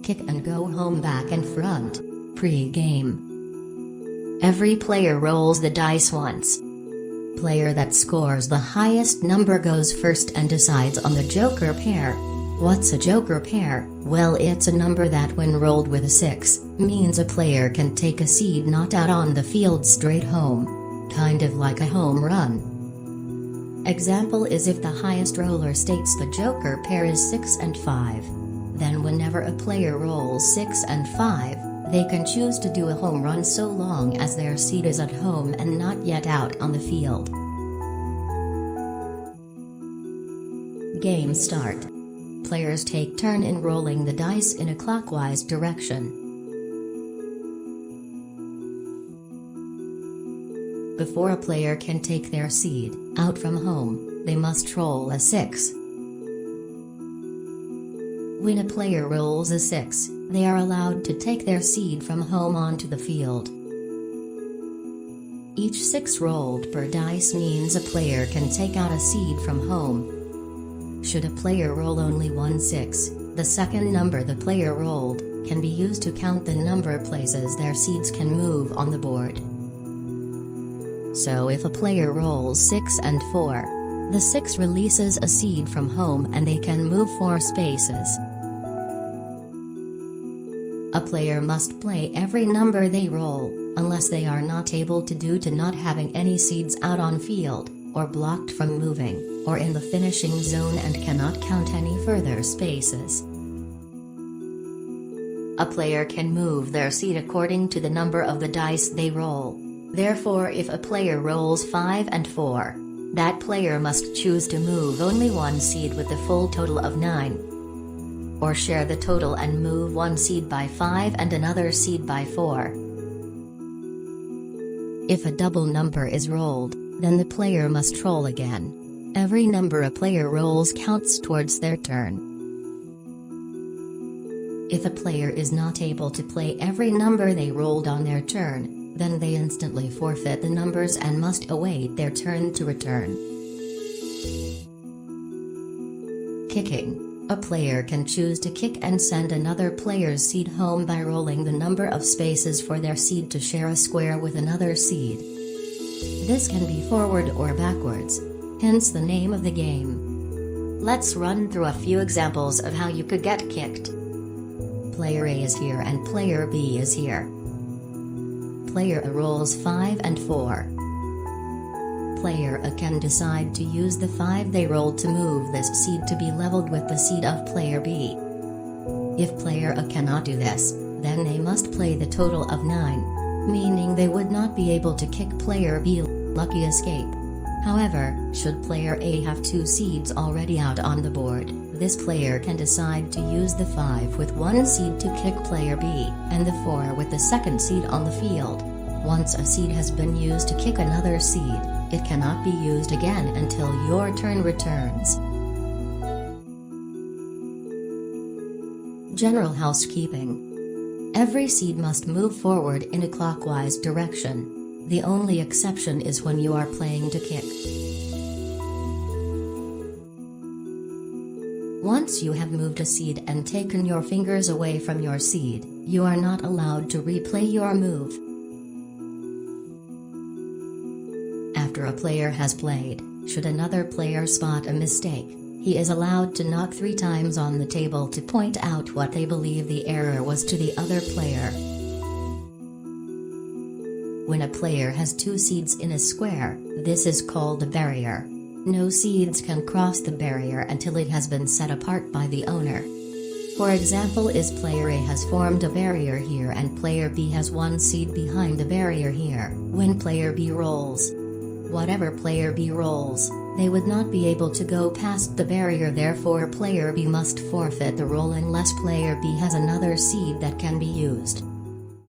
Kick and go home, back and front. Pre-game. Every player rolls the dice once. Player that scores the highest number goes first and decides on the joker pair. What's a joker pair? Well, it's a number that when rolled with a 6, means a player can take a seed not out on the field straight home. Kind of like a home run. Example is if the highest roller states the joker pair is 6 and 5. Then whenever a player rolls 6 and 5, they can choose to do a home run so long as their seed is at home and not yet out on the field. Game start. Players take turn in rolling the dice in a clockwise direction. Before a player can take their seed out from home, they must roll a 6. When a player rolls a 6, they are allowed to take their seed from home onto the field. Each 6 rolled per dice means a player can take out a seed from home. Should a player roll only one 6, the second number the player rolled can be used to count the number of places their seeds can move on the board. So if a player rolls 6 and 4, the 6 releases a seed from home and they can move 4 spaces. A player must play every number they roll, unless they are not able to due to not having any seeds out on field, or blocked from moving, or in the finishing zone and cannot count any further spaces. A player can move their seed according to the number of the dice they roll. Therefore, if a player rolls 5 and 4, that player must choose to move only one seed with the full total of 9. Or share the total and move one seed by 5 and another seed by 4. If a double number is rolled, then the player must roll again. Every number a player rolls counts towards their turn. If a player is not able to play every number they rolled on their turn, then they instantly forfeit the numbers and must await their turn to return. Kicking. A player can choose to kick and send another player's seed home by rolling the number of spaces for their seed to share a square with another seed. This can be forward or backwards, hence the name of the game. Let's run through a few examples of how you could get kicked. Player A is here and player B is here. Player A rolls 5 and 4. Player A can decide to use the 5 they rolled to move this seed to be leveled with the seed of player B. If player A cannot do this, then they must play the total of 9, meaning they would not be able to kick player B. Lucky escape. However, should player A have 2 seeds already out on the board, this player can decide to use the 5 with one seed to kick player B, and the 4 with the second seed on the field. Once a seed has been used to kick another seed, it cannot be used again until your turn returns. General housekeeping. Every seed must move forward in a clockwise direction. The only exception is when you are playing to kick. Once you have moved a seed and taken your fingers away from your seed, you are not allowed to replay your move. After a player has played, should another player spot a mistake, he is allowed to knock 3 times on the table to point out what they believe the error was to the other player. When a player has 2 seeds in a square, this is called a barrier. No seeds can cross the barrier until it has been set apart by the owner. For example, is player A has formed a barrier here and player B has 1 seed behind the barrier here. When player B rolls, whatever player B rolls, they would not be able to go past the barrier, therefore player B must forfeit the roll unless player B has another seed that can be used.